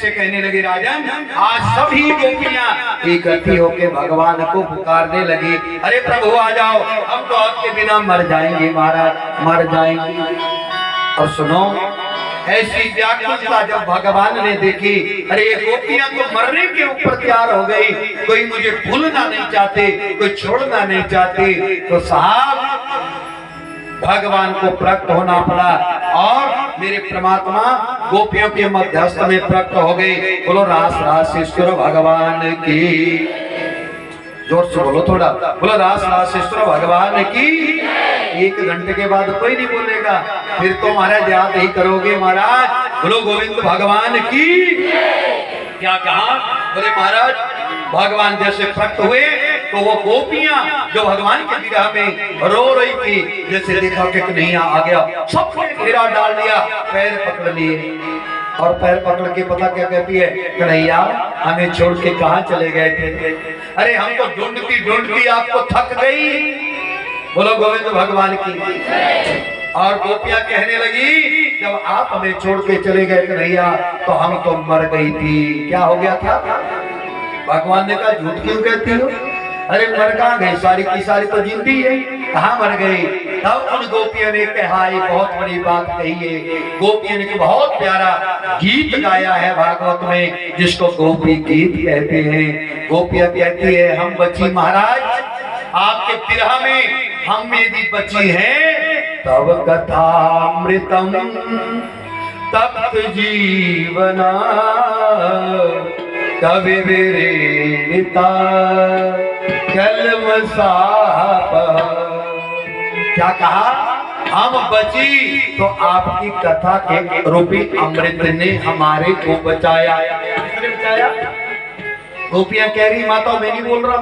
से कहने लगे राजन, आज सभी गोपियां इकट्ठी होके भगवान को पुकारने लगी, अरे प्रभु आ जाओ, हम तो आपके बिना मर जाएंगे महाराज, मर जाएंगे। और सुनो, ऐसी व्याकुलता जब भगवान ने देखी, अरे ये गोपियां तो मरने के ऊपर तैयार हो गई, कोई मुझे भूलना नहीं चाहते, कोई छोड़ना नहीं चाहते, तो साहब भगवान को प्रकट होना पड़ा और मेरे परमात्मा गोपियों के मध्यस्थ में प्रकट हो गए। बोलो रास रासेश्वर भगवान की, जोर से बोलो थोड़ा, बोलो रास रासेश्वर भगवान की। 1 घंटे के बाद कोई नहीं बोलेगा, फिर तो महाराज याद ही करोगे महाराज, बोलो गोविंद भगवान की। क्या कहा? बोले महाराज भगवान जैसे प्रकट हुए तो वो गोपियां जो भगवान के विरह में रो रही थी, जैसे देखा कि कन्हैया आ गया, सबने घेरा डाल दिया, पैर पकड़ लिए और पैर पकड़ के पता क्या कहती है, कन्हैया हमें छोड़ के कहां चले गए थे? अरे हम तो ढूंढती ढूंढती आपको थक गई। बोलो गोविंद भगवान की। और गोपियां कहने लगी, जब आप हमें छोड़ के चले गए कन्हैया तो हम तो मर गई थी। क्या हो गया था? भगवान ने कहा झूठ क्यों कहती हो? अरे मर कहाँ गई, सारी की सारी तो जिंदी है, कहाँ मर गई? तब उन गोपियों ने कहा, ये बहुत बड़ी बात कही है। गोपियों ने बहुत प्यारा गीत गाया है भागवत में, जिसको गोपी गीत कहते हैं। गोपियां कहती है, हम बची महाराज आपके विरह में, हम यदि बची है तब कथामृतम तप्त जीवना कवि विरेता कलमसाप। क्या कहा? हम बची तो आपकी कथा के रूपी अमृत ने हमारे को बचाया। गोपियां कह रही, माता मैं नहीं बोल रहा,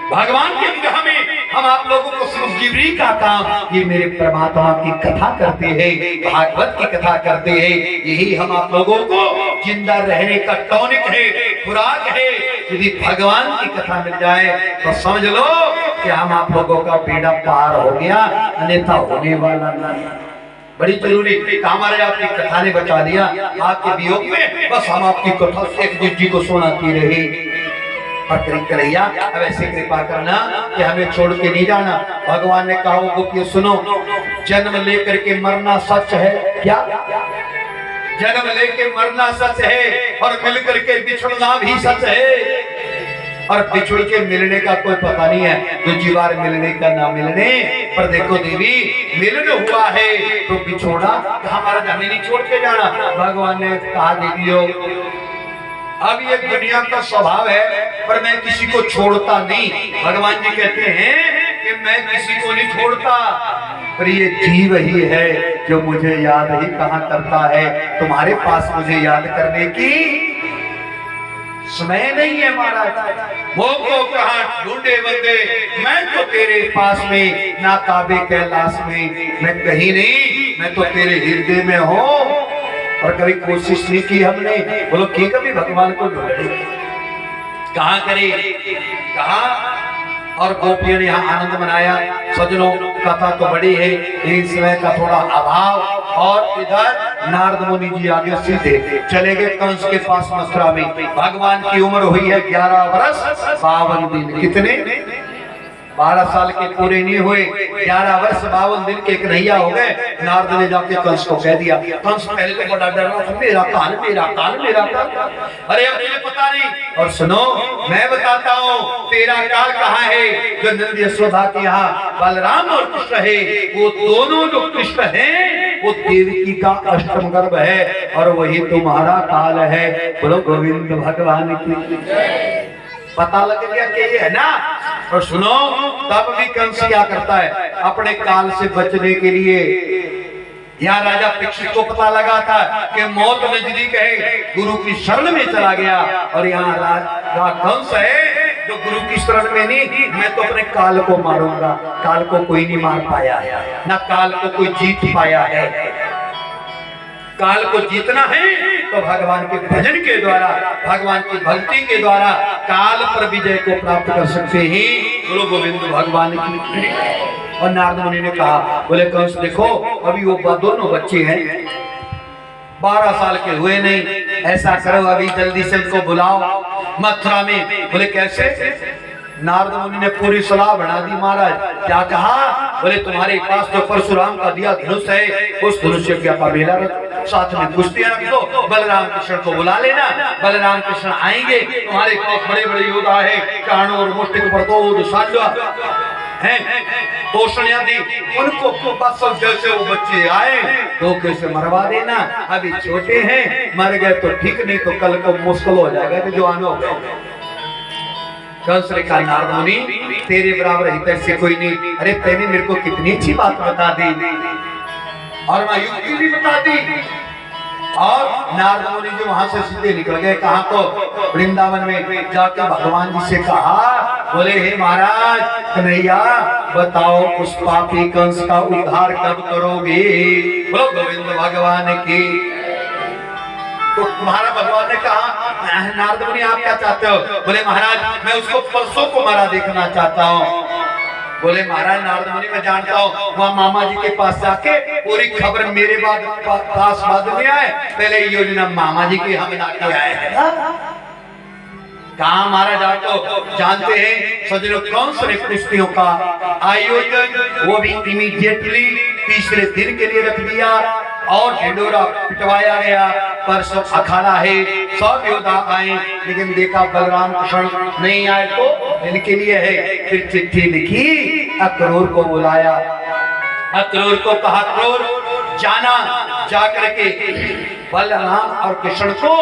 भगवान के विरह में हम आप लोगों को संजीवनी का काम, ये मेरे परमात्मा की कथा करते हैं, भागवत की कथा करते हैं, यही हम आप लोगों को जिंदा रहने का टॉनिक है, खुराक है। यदि भगवान की कथा मिल जाए तो समझ लो कि हम आप लोगों का बेड़ा पार हो गया, अन्यथा होने वाला नहीं। बड़ी जरूरी हमारे आपकी कथा ने बचा दिया, आपके वियोग में बस हम आपकी कथा शेख जी को सुनाती रही। और कन्हैया अब ऐसे कृपा करना कि हमें छोड़ के नहीं जाना। भगवान ने कहा, गोपियों सुनो, जन्म लेकर के मरना सच है। क्या? जन्म लेके मरना सच है और मिल करके बिछड़ना भी सच है। और बिछुड़ के मिलने का कोई पता नहीं है, दूसरी बार मिलने का ना मिलने। पर देखो देवी, मिलन हुआ है तो बिछोड़ा हमारा हमें नहीं छोड़ के जाना। भगवान ने कहा, देवियों अब ये दुनिया का स्वभाव है, पर मैं किसी को छोड़ता नहीं। भगवान जी कहते हैं कि मैं किसी को नहीं छोड़ता, पर ये जीव ही है जो मुझे याद ही कहाँ करता है। तुम्हारे पास मुझे याद करने की समय नहीं है महाराज। वो को कहाँ ढूंढे बंदे, मैं तो तेरे पास में, ना काबे कैलाश में, मैं कहीं नहीं, मैं तो तेरे हृदय में हूँ। और कभी कोशिश नहीं की हमने, बोलो की कभी भगवान को ढूंढे, कहाँ करे, कहाँ? और गोपियों ने यहाँ आनंद मनाया। सजनों कथा तो बड़ी है, इस समय का थोड़ा अभाव। और इधर नारद मुनि जी आगे सीधे चले गए कंस के पास मथुरा में। भगवान की उम्र हुई है 11 वर्ष 52 दिन। कितने? 12 साल के पूरे नहीं हुए, 11 वर्ष 52 दिन के कन्हैया हो गए। नारद ने जाके कंस को कह दिया। कंस पहले तो बड़ा डर रहा था, मेरा काल मेरा काल मेरा काल। अरे अब मुझे पता नहीं। और सुनो, मैं बताता हूँ तेरा काल कहाँ है। जो नंद यशोदा के यहाँ बलराम और कृष्ण है, वो दोनों जो कृष्ण है वो देवकी का अष्टम गर्भ है, और वही तुम्हारा काल है। बोलो गोविंद भगवान की। पता लग गया कि ये है ना। और सुनो, तब भी कंस क्या करता है, अपने काल से बचने के लिए, यहाँ राजा परीक्षित को पता लगा था कि मौत नजदीक है, गुरु की शरण में चला गया। और यहाँ राजा कंस है जो गुरु की शरण में नहीं, मैं तो अपने काल को मारूंगा। काल को कोई नहीं मार पाया है, ना काल को कोई जीत पाया है। काल को जीतना है तो भगवान के भजन के द्वारा, भगवान की भक्ति के द्वारा काल पर विजय को प्राप्त कर सकते हैं। बोलो गोविंद भगवान की। और नारद मुनि ने कहा, बोले कंस देखो, अभी वो दोनों बच्चे हैं, 12 साल के हुए नहीं, ऐसा करो अभी जल्दी से उनको बुलाओ मथुरा में। बोले कैसे? नारद मुनि ने पूरी सलाह बना दी महाराज। क्या कहा? बोले तुम्हारे पास जो परशुराम का दिया धनुष है, उस धनुष का बेला रख, साथ में कुश्तियां रख दो, बलराम कृष्ण को बुला लेना, बलराम कृष्ण आएंगे, तुम्हारे पास बड़े बड़े योद्धा है, काणो और मुष्टिक प्रतोद साल्वा हैं, तोषण आदि, उनको बस जैसे वो बच्चे आए तो कैसे मरवा देना, अभी छोटे हैं, मर गए तो ठीक, नहीं तो कल को मुश्किल हो जाएगा कि जो आनो। कंस ने कहा नारद मुनि तेरे बराबर हित से कोई नहीं। अरे तेने मेरे को कितनी अच्छी बात बता दी और मैं युक्ति भी बता दी। और नारद मुनि जो वहां से सीधे निकल गए, कहां को? वृंदावन में जाकर भगवान जी से कहा, बोले हे महाराज कन्हैया बताओ उस पापी कंस का उद्धार कब करोगे? बोलो गोविंद भगवान की। तो तुम्हारा भगवान ने कहा नारद मुनि आप क्या चाहते हो? बोले महाराज मैं उसको परसों को मारा देखना चाहता हूँ। बोले महाराज नारद मुनि मैं जानता हूँ, वहाँ मामा जी के पास जाके पूरी खबर मेरे पास बाद में आए, पहले योजना मामा जी की हम लाके आए हैं। कहा महाराज आप तो जानते हैं सज्जनों कंस ने कुश्तियों का आयोजन वो भी इमीडिएटली तीसरे दिन के लिए रख दिया और ढिंडोरा पिटवाया गया। परसों अखाड़ा है, सब योद्धा आए, लेकिन देखा बलराम कृष्ण नहीं आए तो इनके लिए है। फिर चिट्ठी लिखी, अक्रूर को बुलाया, अक्रूर को कहा अक्रूर जाना, जाकर के बलराम और कृष्ण को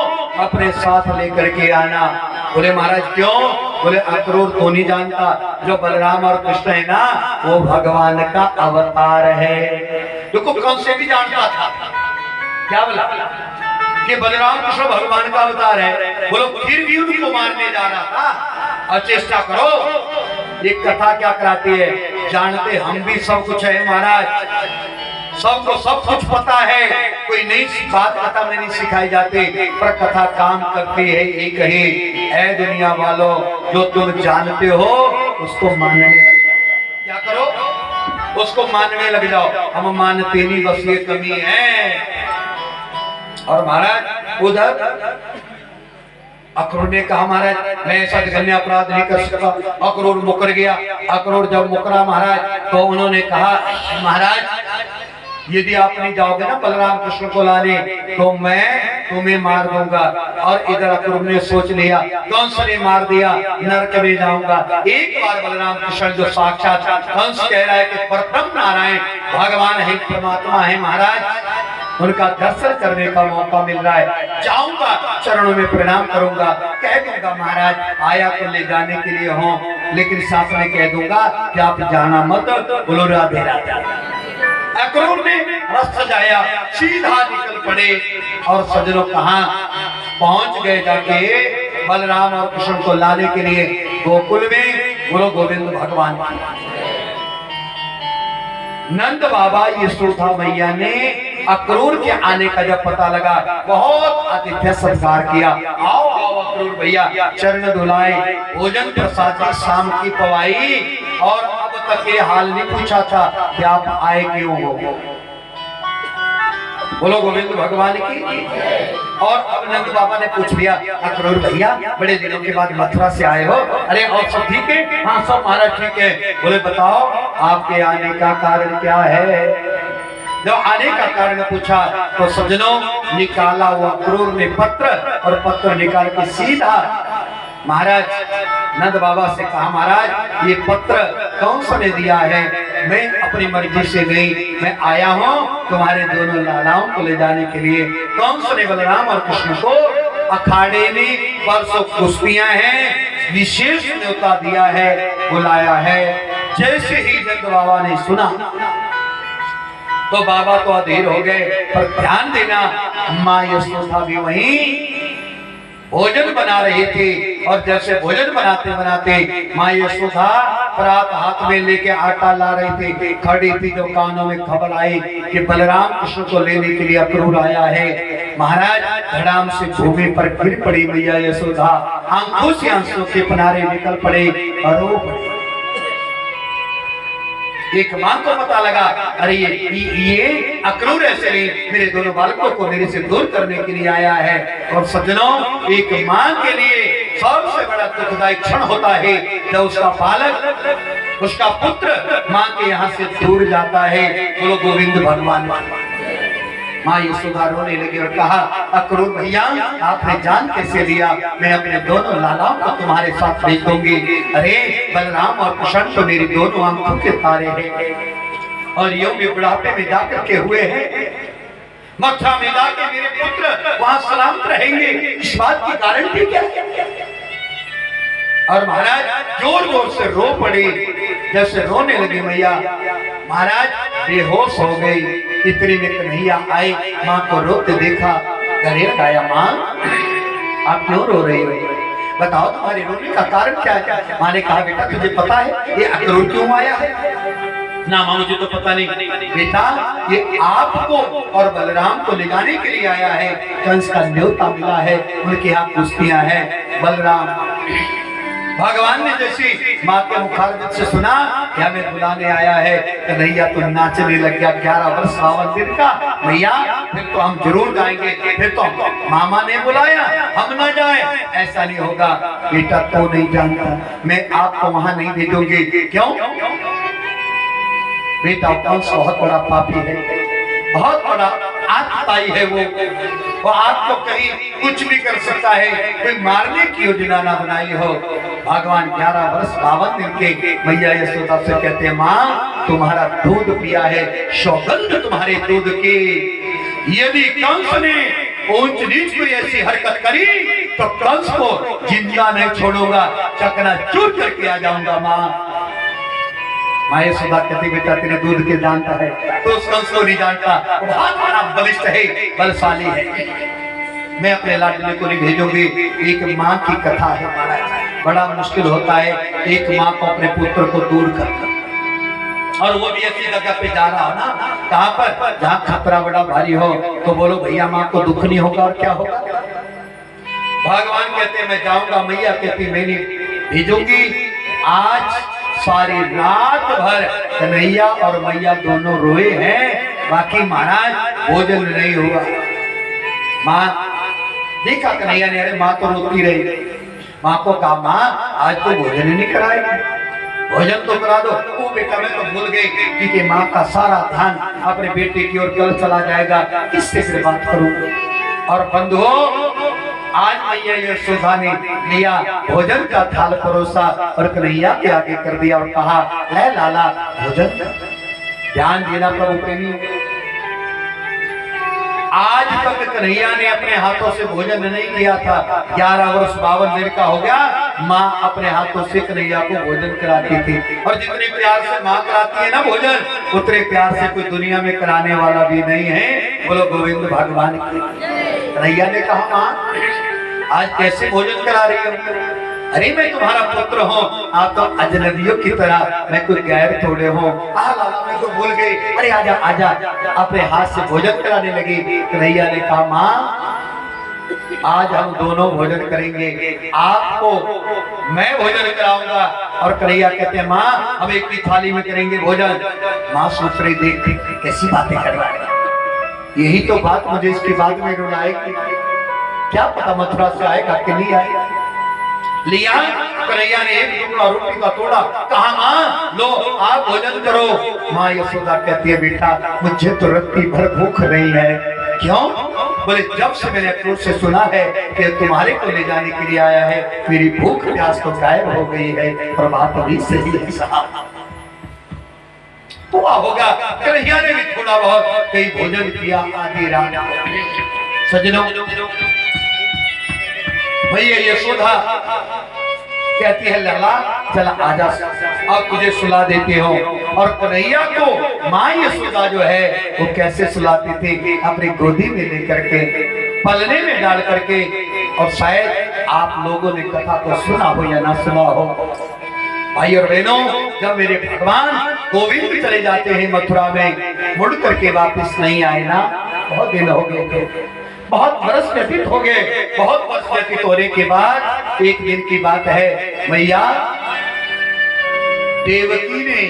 अपने साथ लेकर के आना। बोले महाराज क्यों? बोले अक्रूर तो नहीं जानता जो बलराम और कृष्ण है ना वो भगवान का अवतार है। देखो कौन से भी जानता था, क्या बोला कि बलराम कृष्ण भगवान का अवतार है। बोलो फिर भी उनको मारने जा रहा था। और चेष्टा करो, ये कथा क्या कराती है? जानते हम भी सब कुछ है महाराज, सबको सब कुछ पता है, कोई नई बात कथा में नहीं सिखाई जाती, पर कथा काम करती है एक ही। ऐ दुनिया वालों जो तुम जानते हो उसको मानने लग जाओ। क्या करो? उसको मानने लग जाओ। हम मानते नहीं, बस ये कमी है। और महाराज उधर अक्रूर ने कहा महाराज मैं ऐसा जघन्य अपराध नहीं कर सकता। अक्रूर मुकर गया। अक्रूर जब मुकरा महाराज तो उन्होंने कहा महाराज यदि आप नहीं जाओगे ना बलराम कृष्ण को लाने तो मैं तुम्हें मार दूंगा। और इधर अक्रूर ने सोच लिया कंस ने मार दिया, नरक में जाऊंगा। एक बार बलराम कृष्ण जो साक्षात कंस कह रहा है कि प्रथम नारायण भगवान है, परमात्मा है महाराज, उनका दर्शन करने का मौका मिल रहा है, जाऊंगा चरणों में प्रणाम करूंगा, कह दूंगा महाराज आया तो ले जाने के लिए हो, लेकिन साथ में कह दूंगा कि आप जाना मत, बोलो राधे राधे। अक्रूर ने रथ सजाया, सीधा निकल पड़े और सज्जनों कहां पहुंच गए जाके बलराम और कृष्ण को लाने के लिए गोकुल में। बोलो गोविंद भगवान की। नंद बाबा यशोदा मैया ने अक्रूर के आने का जब पता लगा बहुत आतिथ्य सत्कार किया। आओ आओ अक्रूर भैया, चरण धुलाए, भोजन प्रसाद शाम की पवाई, और अब तक ये हाल नहीं पूछा था कि आप आए क्यों हो। बोलो गोविंद भगवान की। और अब नंद बाबा ने पूछ लिया अक्रूर भैया बड़े दिनों के बाद मथुरा से आए हो, अरे और सब ठीक है? हाँ सब महाराज ठीक है। बोले बताओ आपके आने का कारण क्या है? जब आने का कारण पूछा तो सज्जनों निकाला हुआ अक्रूर ने पत्र, और पत्र निकाल के सीधा महाराज नंद बाबा से कहा महाराज ये पत्र कौन सा ने दिया है? मैं अपनी मर्जी से नहीं, मैं आया हूँ तुम्हारे दोनों लालाओं को ले जाने के लिए। कौन सा ने बलराम और कृष्ण को अखाड़े में परसों कुश्तियां हैं, विशेष न्योता दिया है, बुलाया है। जैसे ही नंद बाबा ने सुना तो बाबा तो अधीर हो गए, पर ध्यान देना माँ यशोदा भी वहीं भोजन बना रही थी। और जैसे भोजन बनाते बनाते माँ यशोदा परात हाथ में लेके आटा ला रही थी, खड़ी थी, जो कानों में खबर आई कि बलराम कृष्ण को लेने के लिए अक्रूर आया है। महाराज धड़ाम से भूमि पर गिर पड़ी मैया यशोदा, आंखों से आंसू के किनारे निकल पड़े और रो पड़े। एक माँ को पता लगा, अरे ये अक्रूर ऐसे नहीं, मेरे दोनों बालकों को मेरे से दूर करने के लिए आया है। और सज्जनों, एक माँ के लिए सबसे बड़ा दुखदायी क्षण होता है जब उसका बालक, उसका पुत्र माँ के यहाँ से दूर जाता है। बोलो गोविंद भगवान। माँ यशोदा रोने लगी और कहा, अक्रूर भैया, आपने जान कैसे लिया? मैं अपने दोनों लालाओं को तुम्हारे साथ भेज दूंगी। अरे बलराम और कृष्ण तो मेरी दोनों आंखों के तारे हैं और योग भी बुढ़ापे में जाकर के हुए हैं। मथुरा में जाके मेरे पुत्र वहां सलामत रहेंगे, इस बात की गारंटी क्या है? और महाराज जोर जोर से रो पड़ी। जैसे रोने लगी मैया, महाराज बेहोश हो गई। इतनी में कन्हैया आई, माँ को रोते देखा, गले लगाया, माँ आप क्यों रो रही हो? बताओ तुम्हारे रोने का कारण क्या है? माँ ने कहा, बेटा तुझे पता है ये अक्रूर क्यों आया है? ना माँ मुझे तो पता नहीं बेटा, ये आपको और बलराम को ले जाने के लिए आया है। कंस का न्योता मिला है, उनके यहाँ कुश्तियां हैं। बलराम भगवान ने जैसी माँ के मुखारबिंद से सुना कि हमें बुलाने आया है, कन्हैया तो नाचने लग गया। 11 वर्ष 52 दिन का। मैया फिर तो हम जरूर जाएंगे, फिर तो मामा ने बुलाया हम ना जाए, ऐसा नहीं होगा। बेटा तो नहीं जानता, मैं आपको वहां नहीं भेजूंगी। क्यों? बेटा कंस बहुत बड़ा पापी है, बहुत बड़ा आतताई है। वो आपको कहीं कुछ भी कर सकता है, कोई मारने की योजना ना बनाई हो। भगवान 11 वर्ष 52 दिन के मैया यशोदा से कहते हैं, माँ तुम्हारा दूध पिया है, सौगंध तुम्हारे दूध की। यदि कंस ने ऊंच नीच कोई ऐसी हरकत करी तो कंस को जिंदा नहीं छोड़ूंगा, चकनाचूर करके आ जाऊंगा। माँ यशोदा कहती, बेटा तेरे दूध के जानता है तो उस कंस को नहीं जानता, बहुत बड़ा बलिष्ठ है, बलशाली है। मैं अपने लाडले को नहीं भेजूंगी। एक माँ की कथा है महाराज, बड़ा मुश्किल होता है एक माँ को अपने पुत्र को दूर करना, और वो भी ऐसी जगह पे जा रहा हो ना, कहाँ पर जहाँ खतरा बड़ा भारी हो। तो बोलो भैया माँ को दुख नहीं होगा और क्या होगा? भगवान कहते मैं जाऊंगा, मैया कहती मैं नहीं भेजूंगी। आज सारी रात भर कन्हैया और मैया दोनों रोए हैं, बाकी महाराज भोजन नहीं हुआ। माँ देखा कन्हैया ने, अरे माँ तो रोती रही। माँ को कहा, माँ आज तो भोजन ही नहीं कराएगी, भोजन तो करा दो। वो बेटा मैं तो भूल गई क्योंकि माँ का सारा ध्यान अपने बेटे की ओर कल चला जाएगा, किससे फिर बात करूंगा। और बंधुओं, आज मैया यशोदा ने लिया भोजन का थाल परोसा और कन्हैया के आगे कर दिया और कहा, ले लाला भोजन। ध्यान देना प्रभु प्रेमी, आज तक कन्हैया ने अपने हाथों से भोजन नहीं किया था। 11 वर्ष 52 दिन का हो गया, माँ अपने हाथों से कन्हैया को भोजन कराती थी। और जितने प्यार से माँ कराती है ना भोजन, उतने प्यार से कोई दुनिया में कराने वाला भी नहीं है। बोलो गोविंद भगवान की। कन्हैया ने कहा, माँ आज कैसे भोजन करा रही हो? अरे मैं तुम्हारा पुत्र हूँ, आप तो अजनबियों की तरह, मैं कोई गैर थोड़े हूँ। लाला मैं तो भूल गई, अरे आजा आजा। अपने हाथ से भोजन कराने लगी। कन्हैया ने कहा, माँ आज हम दोनों भोजन करेंगे, आपको मैं भोजन कराऊंगा। और कन्हैया कहते हैं, माँ हम एक ही थाली में करेंगे भोजन। माँ सोच रही, देख कैसी बातें कर रहा है, यही तो बात मुझे इसके बाद में रुलाएगी। क्या पता मथुरा से आएगा कि नहीं आएगा। लिया कन्हैया ने एक टुकड़ा रोटी का तोड़ा, कहा, माँ लो आप भोजन करो। माँ यशोदा कहती है, बेटा मुझे तो रत्ती भर भूख नहीं है। क्यों? बोले जब से मैंने अक्रूर से सुना है कि तुम्हारे को ले जाने के लिए आया है, मेरी भूख प्यास तो गायब हो गई है। प्रभात भी सही है साहब, हुआ होगा। कन्हैया ने भी थोड़ा बहुत कई भोजन किया आधी रात। सज्जनों, भैया यशोदा कहती है, लला चला आजा अब तुझे सुला देती हो। और कन्हैया को माँ यशोदा जो है वो कैसे सुलाती थी, अपनी गोदी में लेकर के, पलने में डाल करके। और शायद आप लोगों ने कथा को सुना हो या ना सुना हो। भाई और बहनों, जब मेरे भगवान गोविंद चले जाते हैं मथुरा में, मुड़ करके वापस नहीं आए ना, बहुत दिन हो गए थे, बहुत वर्ष व्यतीत हो गए। बहुत वर्ष व्यतीत होने के बाद एक दिन की बात है, मैया देवकी ने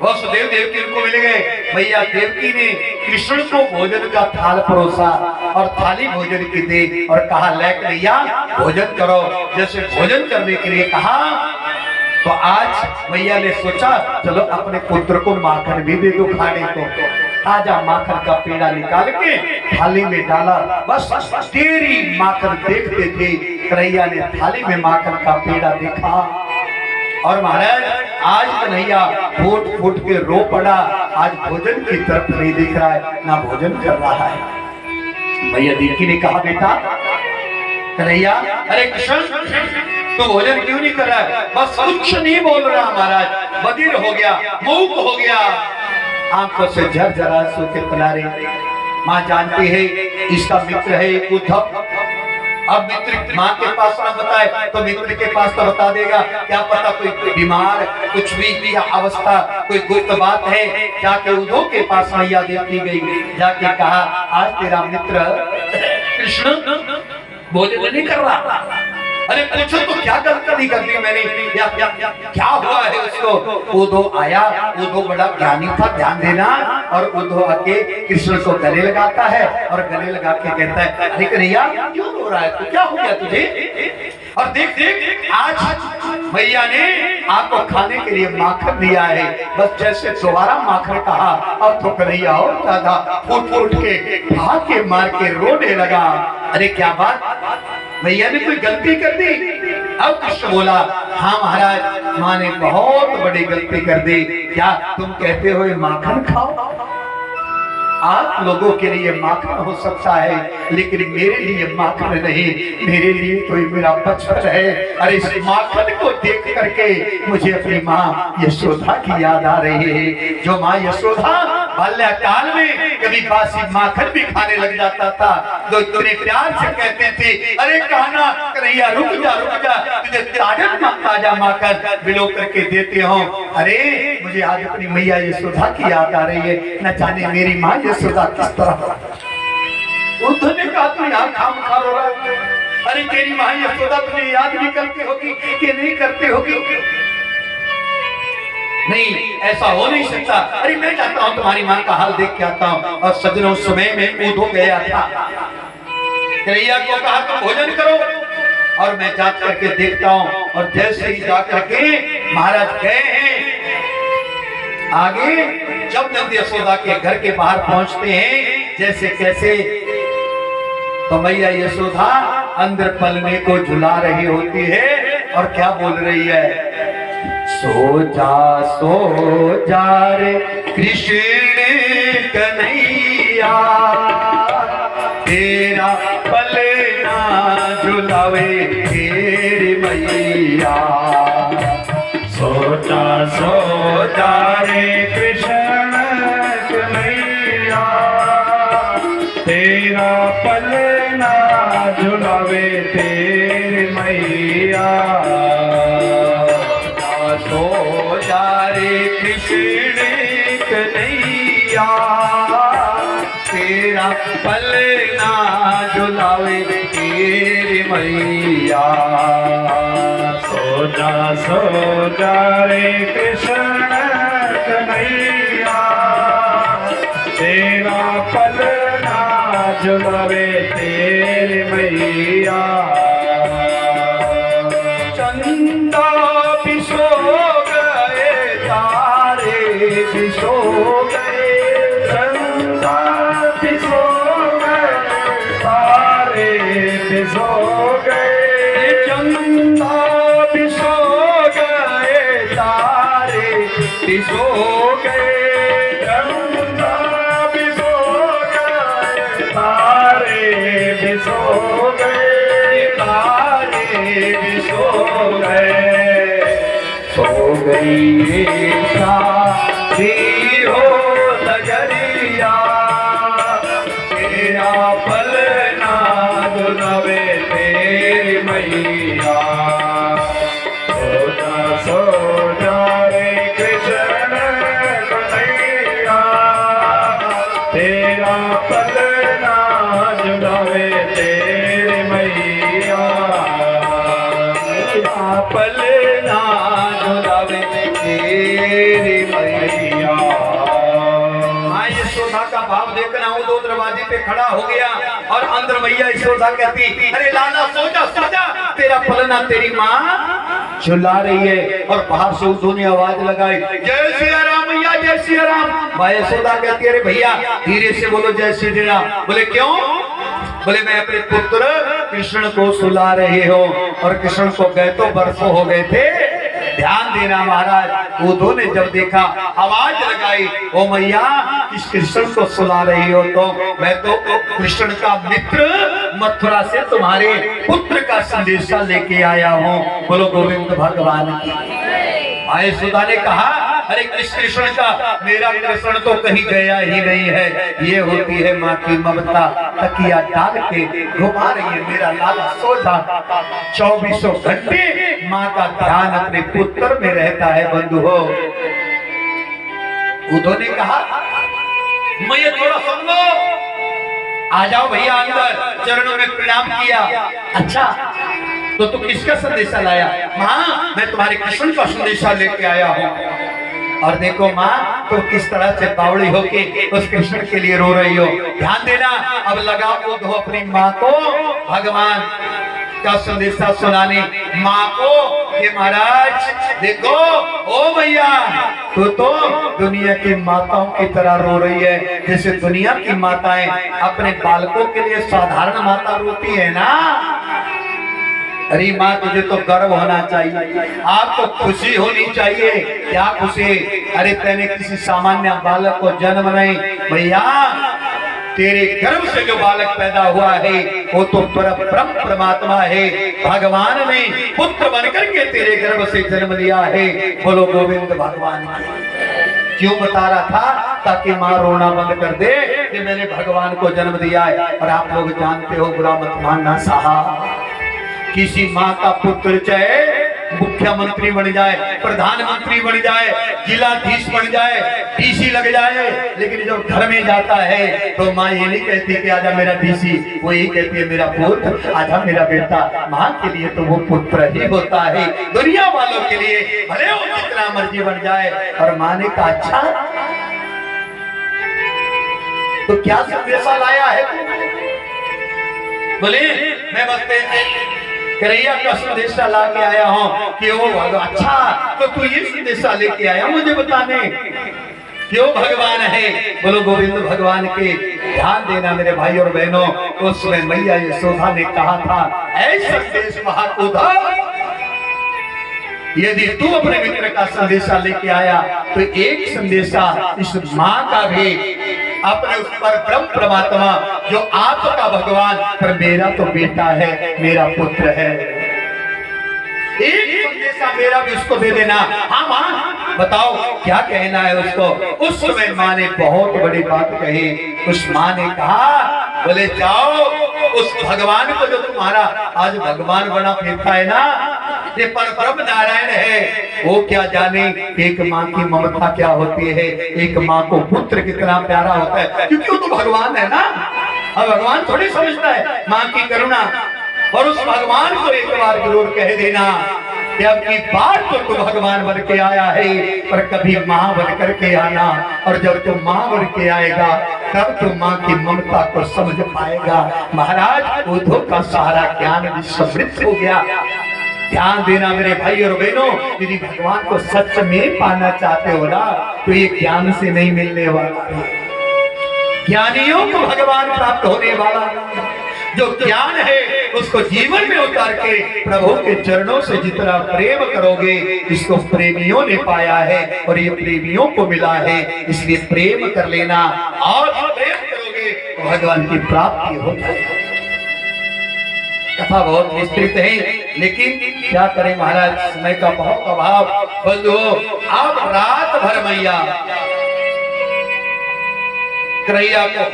वसुदेव देवकी उनको मिल गए। मैया देवकी ने कृष्ण को भोजन का थाल परोसा और थाली भोजन की दी और कहा ले कन्हैया भोजन करो। जैसे भोजन करने के लिए कहा तो आज मैया ने सोचा चलो अपने पुत्र को माखन भी दे दो खाने को। ताजा माखन का पेड़ा निकाल के थाली में डाला। बस तेरी माखन देखते थे कन्हैया ने थाली में माखन का पेड़ा देखा और महाराज आज कन्हैया फूट फूट के रो पड़ा। आज भोजन की तरफ नहीं दिख रहा है, ना भोजन कर रहा है। मैया देवकी ने कहा बेटा कन्हैया अरे कृष्ण तो भोजन क्यों नहीं कर रहा है? बस कुछ नहीं बोल रहा महाराज, बधिर हो गया, मूक हो गया, आंखों से झरझरा आंसू के किनारे। माँ जानती है इसका मित्र है उद्धव। अब मित्र माँ के पास ना बताए तो मित्र के पास तो बता देगा। क्या पता कोई बीमार कुछ भी अवस्था कोई गुप्त बात है। जाके उद्धव के पास मैया देवकी गई, जाके कहा आज तेरा मित्र कृष्ण भोजन नहीं कर रहा। अरे पूछो तो क्या गलती कर दी मैंने या क्या हुआ है उसको? उद्धव आया, उद्धव बड़ा ज्ञानी था, ध्यान देना। और उद्धव आके कृष्ण को गले लगाता है और गले लगा के कहता है अरे कन्हैया क्यों रो रहा है तू, क्या हो गया तुझे? और देख देख आज मैया ने आपको खाने के लिए माखन दिया है। बस जैसे दोबारा माखन कहा और तो कन्हैया और ज्यादा फूट फूट के भाग के मार के रोने लगा। अरे क्या बात, मैया ने कोई गलती कर दी? अब कृष्ण बोला हाँ महाराज माँ ने बहुत बड़ी गलती कर दी। क्या तुम कहते हो माखन खाओ? आप लोगों के लिए माखन हो सकता है लेकिन मेरे लिए माखन नहीं, मेरे लिए तो मेरा बचपन है। अरे इस माखन को देख करके मुझे अपनी माँ यशोदा की याद आ रही है। जो माँ यशोदा बाल्यकाल में कभी बासी माखन भी खाने लग जाता था तो इतने प्यार से कहते थे अरे कहना कन्हैया रुक जा तुझे ताजा माखन बिलो करके देते हो। अरे मुझे आज अपनी मैया यशोदा की याद आ रही है, न जाने मेरी माँ यशोदा किस तरह। उद्धव ने कहा तू यहाँ खाम खा रो रहा है? अरे तेरी माँ यशोदा तुझे याद नहीं करती होगी कि नहीं करती होगी? नहीं ऐसा हो नहीं सकता। अरे मैं जाता हूँ तुम्हारी माँ का हाल देख के आता हूँ। और सजनों समय में उद्धव गया था, कन्हैया को कहा तुम भोजन करो और मैं जा करके देखता हूँ। और जैसे ही जा करके महाराज गए हैं आगे, जब नंद यशोदा के घर के बाहर पहुंचते हैं जैसे कैसे तो मैया यशोदा अंदर पलने को झुला रही होती है और क्या बोल रही है? सो जा रे कृष्ण कन्हैया तेरा पलना झुलावे तेरी मैया। सो जा रे कृष्ण कन्हैया तेरा पलना झुलावे तेरी मैया। सो जा रे कृष्ण कन्हैया तेरा पलना झुलावे तेरी मैया। सो जा रे कृष्ण कन्हैया तेरा पलना झुलावे तेरी मैया। चंदा भी सो गए तारे भी सो गए, चंदा भी सो गए तारे भी सो गए, चंदा भी सो गए तारे भी सो गए, चंदा भी सो गए तारे भी सो गए, तारे भी सो गए। सो गई शादी हो नगरिया तेरा पलना झुलावे तेरी मैया। सो जा रे कृष्ण कन्हैया तेरा पलना झुलावे तेरी मैया। पलना झुलावे तेरी मैया। भाव देखना हूँ। दो दरवाजे पे खड़ा हो गया और अंदर मैया यशोदा कहती, अरे लाला सो जा सो जा, तेरा पलना तेरी माँ चिल्ला रही है। और बाहर से उद्धव ने आवाज लगाई, जय सिया राम मैया, जय सिया राम। माँ यशोदा कहती, अरे भैया धीरे से बोलो जय श्री राम। बोले क्यों? बोले मैं अपने पुत्र कृष्ण को सुला रहे हो, और कृष्ण को गए तो बरसों हो गए थे। ध्यान देना महाराज। उद्धव ने जब देखा आवाज लगाई, ओ मैया इस कृष्ण को सुला रही हो, तो मैं तो कृष्ण का मित्र मथुरा से तुम्हारे पुत्र का संदेशा लेके आया हूँ। बोलो गोविंद भगवान की। माँ यशोदा ने कहा, अरे कृष्ण का मेरा कृष्ण तो कहीं गया ही नहीं है। ये होती है माँ की ममता, तकिया डाल के घुमा रही है मेरा लाला सो जा। 24 घंटे माँ का ध्यान अपने पुत्र में रहता है बंधु हो। उद्धव ने कहा, मैं थोड़ा सुन लो, आ जाओ भैया अंदर। चरणों में प्रणाम किया। अच्छा तो तू किसका संदेशा लाया? माँ मैं तुम्हारे कृष्ण का संदेशा लेके आया हूँ। और देखो माँ तुम किस तरह से बावड़ी होके उस कृष्ण के लिए रो रही हो। ध्यान देना, अब लगा उद्धव अपनी माँ को भगवान का संदेशा सुनाने। माँ को कि महाराज देखो, ओ भैया तू तो दुनिया की माताओं की तरह रो रही है, जैसे दुनिया की माताएं अपने बालकों के लिए साधारण माता रोती है ना। अरे माँ तुझे तो गर्व होना चाहिए, आपको खुशी होनी चाहिए। क्या खुशी? अरे तेने किसी सामान्य बालक को जन्म नहीं, भैया तेरे गर्भ से जो बालक पैदा हुआ है वो तो परम परमात्मा है। भगवान ने पुत्र बनकर के तेरे गर्भ से जन्म लिया है। बोलो गोविंद भगवान। क्यों बता रहा था? ताकि माँ रोना बंद कर दे कि मैंने भगवान को जन्म दिया है। और आप लोग जानते हो, बुरा मत मानना साहब, किसी माँ का पुत्र चाहे मुख्यमंत्री बन जाए, प्रधानमंत्री बन जाए, जिलाधीश बन जाए, डीसी लग जाए, लेकिन जब घर में जाता है तो माँ ये नहीं कहती कि आजा मेरा डीसी, वो यही कहती है मेरा पुत्र, आजा मेरा बेटा। माँ के लिए तो वो पुत्र ही होता है। दुनिया वालों के लिए भले वो जितना मर्जी बन जाए। और माँ ने कहा, अच्छा तो क्या संदेशा लाया है? बोले मैं बस कन्हैया का संदेशा ला के आया हूँ कि वो भगवान। अच्छा तो तू ये संदेशा लेके आया मुझे बताने क्यों भगवान है? बोलो गोविंद भगवान के। ध्यान देना मेरे भाई और बहनों, उस समय मैया यशोदा ने कहा था, ऐसा संदेश उद्धव, यदि तू अपने मित्र का संदेशा लेके आया तो एक संदेशा इस माँ का भी अपने उस पर ब्रह्म परमात्मा जो आपका भगवान, पर मेरा तो बेटा है, मेरा पुत्र है, एक संदेशा मेरा भी उसको दे देना। हाँ माँ बताओ क्या कहना है उसको? उस समय माँ ने बहुत बड़ी बात कही। उस माँ ने कहा, बोले जाओ उस भगवान को जो तुम्हारा आज भगवान बना फिरता है ना, ये पर ब्रह्म नारायण है, वो क्या जाने एक माँ की ममता क्या होती है, एक माँ को पुत्र कितना प्यारा होता है, क्योंकि वो तो भगवान है ना। अब भगवान थोड़ी समझता है माँ की करुणा। और उस भगवान को एक बार जरूर कह देना कि अब की बार तो तू भगवान बन के आया है, पर कभी माँ बन करके आना, और जब तू माँ बन के आएगा तब तू माँ की ममता को समझ पाएगा। महाराज उद्धव का सारा ज्ञान भी समृद्ध हो गया। ध्यान देना मेरे भाई और बहनों, यदि भगवान को सच में पाना चाहते हो ना तो ये ज्ञान से नहीं मिलने वाला, ज्ञानियों को भगवान प्राप्त होने वाला। जो ज्ञान है उसको जीवन में उतार के प्रभु के चरणों से जितना प्रेम करोगे, इसको प्रेमियों ने पाया है और ये प्रेमियों को मिला है, इसलिए प्रेम कर लेना और प्रेम करोगे तो भगवान की प्राप्ति हो जाएगी। कथा बहुत विस्तृत है, लेकिन क्या करें महाराज, समय का बहुत अभाव। बंधुओं अब रात भर मैया कन्हैया को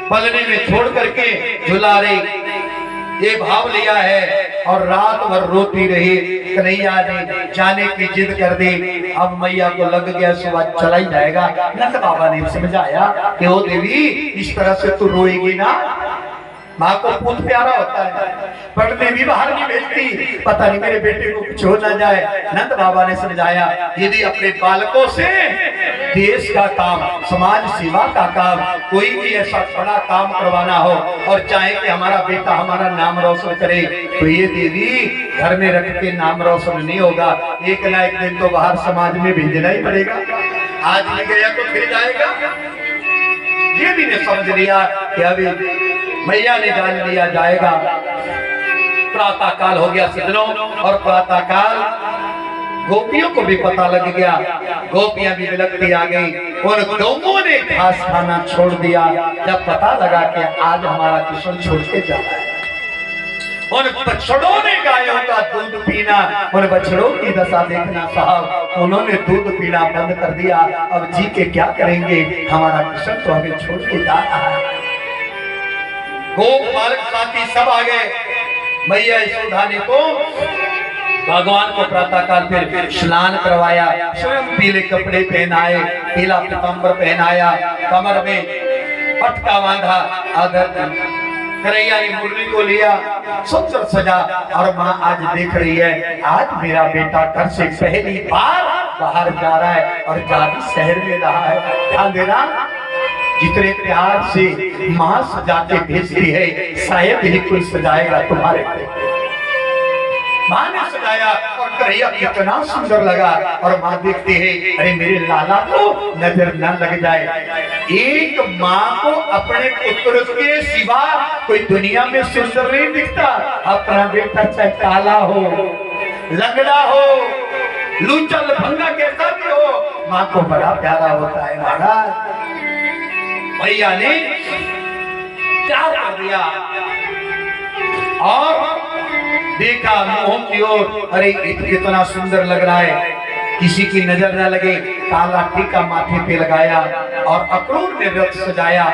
पलने में छोड़ करके झुला रही, ये भाव लिया है, और रात भर रोती रही। कन्हैया ने जाने की जिद कर दी। अब मैया को लग गया सुबह चला ही जाएगा। नंद बाबा ने समझाया कि ओ देवी इस तरह से तू रोएगी ना, माँ को पुत्र प्यारा होता है, पढ़ने भी बाहर नहीं भेजती, पता नहीं मेरे बेटे को कुछ हो ना जाए। नंद बाबा ने समझाया यदि अपने बालकों से देश का काम, समाज सेवा का काम, कोई भी ऐसा बड़ा काम करवाना हो और चाहे कि हमारा बेटा हमारा नाम रोशन करे, तो ये देवी घर में रख के नाम रोशन नहीं होगा, एक ना एक दिन तो बाहर समाज में भेजना ही पड़ेगा। आज नहीं गया तो फिर जाएगा। देवी ने समझ लिया कि अभी मैया ने जान लिया जाएगा। प्रातः काल हो गया सिद्धनों, और प्रातः काल गोपियों को भी पता लग गया, गोपियां भी विलकती आ गई। उन गौओं ने घास खाना छोड़ दिया जब पता लगा कि आज हमारा कृष्ण छोड़ के जा रहा है। उन बछड़ों ने गायों का दूध पीना, उन बछड़ों की दशा देखना साहब, उन्होंने दूध पीना बंद कर दिया। अब जी के क्या करेंगे, हमारा कृष्ण तो हमें छोड़ के जा रहा है। गोप बालक साथी सब आ गए। मैया यशोदा ने तो भगवान को प्रातः काल फिर स्नान करवाया, स्वयं पीले कपड़े पहनाए, पीला पीतांबर पहनाया, कमर में पटका बांधा, आदर करैया ने मुरली को लिया, सुंदर सजा। और माँ आज देख रही है, आज मेरा बेटा घर से पहली बार बाहर जा रहा है और जादी शहर में रहा है। ध्यान देना, जितने प्यार से माँ सजा के भेजती है, शायद ही कोई सजाएगा तुम्हारे को। माँ ने सजाया और करैया कितना सुंदर लगा। और माँ देखती है, अरे मेरे लाला को नजर न लग जाए। एक माँ को अपने पुत्र के सिवा कोई दुनिया में सुंदर नहीं दिखता। अपना बेटा चाहे काला हो, लंगड़ा हो, लूचा लफंगा कैसा भी हो, माँ को बड़ा प्यारा होता है। महाराज भैया ने क्या कर दिया और देखा मुंह की ओर, अरे कितना सुंदर लग रहा है, किसी की नजर न लगे। काला टीका माथे पे लगाया और अक्रूर ने रथ सजाया।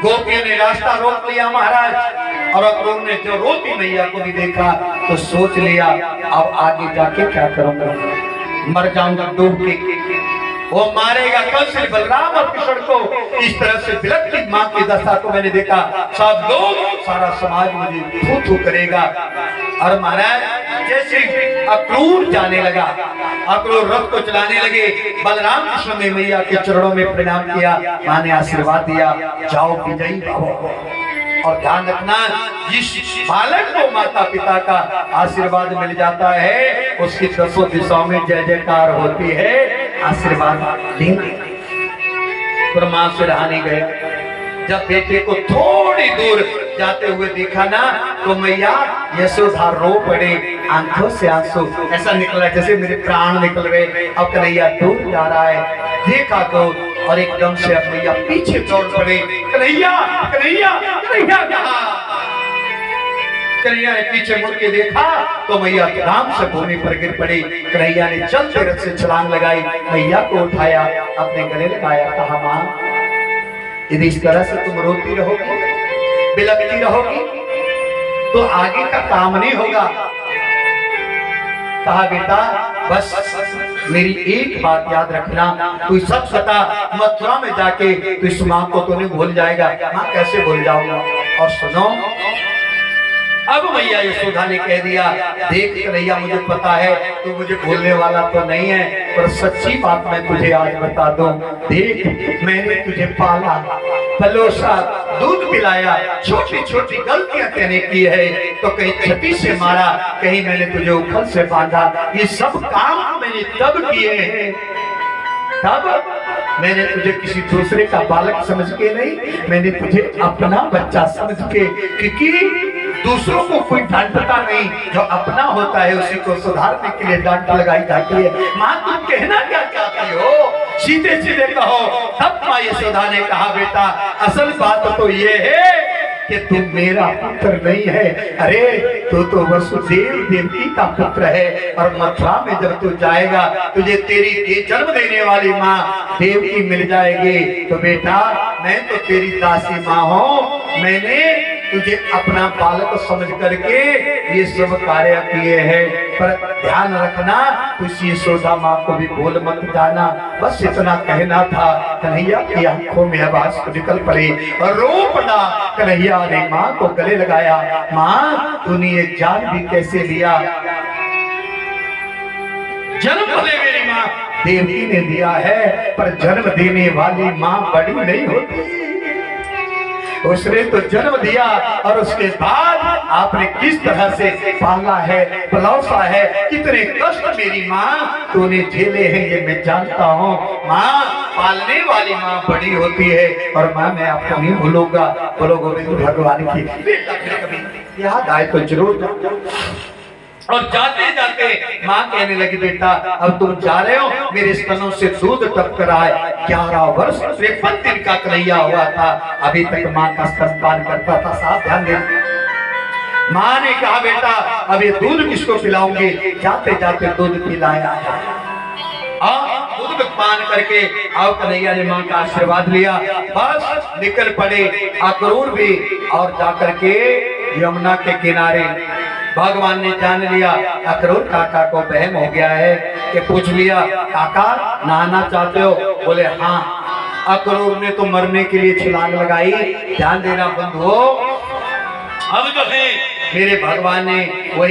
गोपियों ने रास्ता रोक लिया महाराज, और अक्रूर ने जो रोती मैया को भी देखा तो सोच लिया अब आगे जाके क्या करूंगा, मर जाऊंगा डूब के। वो मारेगा कंस बलराम और कृष्ण को। इस तरह से विलकती माँ की दशा को मैंने देखा। सब लोग, सारा समाज मुझे थू थू करेगा। और महाराज जैसे अक्रूर जाने लगा, अक्रूर रथ को चलाने लगे, बलराम कृष्ण ने मैया के चरणों में प्रणाम किया। माँ ने आशीर्वाद दिया, जाओ विजयी भव। और ध्यान रखना, जिस बालक को माता पिता का आशीर्वाद मिल जाता है, उसकी दसों दिशाओं में जय जयकार होती है। आशीर्वाद लेंगे। मां से रहाने गए, जब बेटे को थोड़ी दूर जाते हुए देखा ना, तो मैया यशोदा रो पड़े, आंखों से आंसू ऐसा निकला जैसे मेरे प्राण निकल रहे। अब कन्हैया दूर जा रहा है, देखा तो, और एकदम से अब मैया पीछे दौड़ पड़े। कन्हैया कन्हैया कन्हैया कहा। कन्हैया ने पीछे मुड़ के देखा तो मैया आराम से भूमि पर गिर पड़ी। कन्हैया ने चलते रथ से छलांग लगाई, मैया को उठाया, अपने गले लगाया, कहा मां यदि इस तरह से तुम रोती रहोगी, बिलखती रहोगी, तो आगे का काम नहीं होगा। कहा बेटा बस मेरी एक बात याद रखना, तू सब सता मथुरा में जाके तू इस मां को तो नहीं भूल जाएगा। मां कैसे भूल जाऊंगा। और सुनो, अब मैया यशोदा ने कह दिया, देख कन्हैया मुझे पता है तू मुझे भूलने वाला तो नहीं है, पर सच्ची बात मैं तुझे आज बता दूं। देख मैंने तुझे पाला, पलोसा, दूध पिलाया, छोटी छोटी गलतियां तेने की है, तो कहीं छठी से मारा, कहीं मैंने तुझे उखल से बांधा। ये सब काम मैंने तब किए हैं, तब मैंने तुझे किसी दूसरे का बालक समझ के नहीं, मैंने तुझे अपना बच्चा समझ के। क्योंकि दूसरों को कोई डांटता नहीं, जो अपना होता है उसी को सुधारने के लिए डांट लगाई जाती है। मां तुम कहना क्या चाहती हो, सीधे सीधे कहो। तब मां यशोदा ने कहा बेटा असल बात तो ये है कि तू मेरा पुत्र नहीं है, अरे तू तो वसुदेव देवकी का पुत्र है। और मथुरा में जब तू जाएगा तुझे तेरी जन्म देने वाली माँ देवकी मिल जाएगी। तो बेटा मैं तो तेरी दासी माँ हूँ, मैंने तुझे अपना बालक समझ करके ये सब कार्य किए हैं। पर ध्यान रखना उस यशोदा माँ को भी भूल मत जाना। बस इतना कहना था। कन्हैया की आंखों में आवाज निकल पड़ी और रो पड़ा। कन्हैया ने माँ को गले लगाया, माँ तूने ये जान भी कैसे लिया? जन्म भले मेरी माँ देवकी ने दिया है, पर जन्म देने वाली माँ बड़ी नहीं होती। उसने तो जन्म दिया और उसके बाद आपने किस तरह से पाला है, पलौसा है, कितने कष्ट मेरी माँ तूने झेले हैं ये मैं जानता हूँ। माँ पालने वाली माँ बड़ी होती है और माँ मैं आपको नहीं भूलूंगा। बोलो गोविंद भगवान की। कभी याद आए तो जरूर। और जाते जाते माँ कहने लगी, बेटा अब तुम जा रहे हो, मेरे स्तनों से दूध टपक रहा है। 11 वर्ष 53 दिन का कन्हैया हुआ था, अभी तक माँ का स्तनपान करता था। साफ ध्यान देना। माँ ने कहा, बेटा अब ये दूध किसको पिलाऊंगी? जाते जाते दूध पिलाया। दूध पान करके आओ कन्हैया ने माँ का आशीर्वाद लिया। बस निकल पड़े अक्रूर भी, और जाकर के यमुना के किनारे भगवान ने जान लिया अक्रूर काका को बहम हो गया है कि पूछ लिया, काका नहाना चाहते हो? बोले हाँ। अक्रूर ने तो मरने के लिए छलांग लगाई। ध्यान देना बंधुओं, अब जो है मेरे भगवान ने वही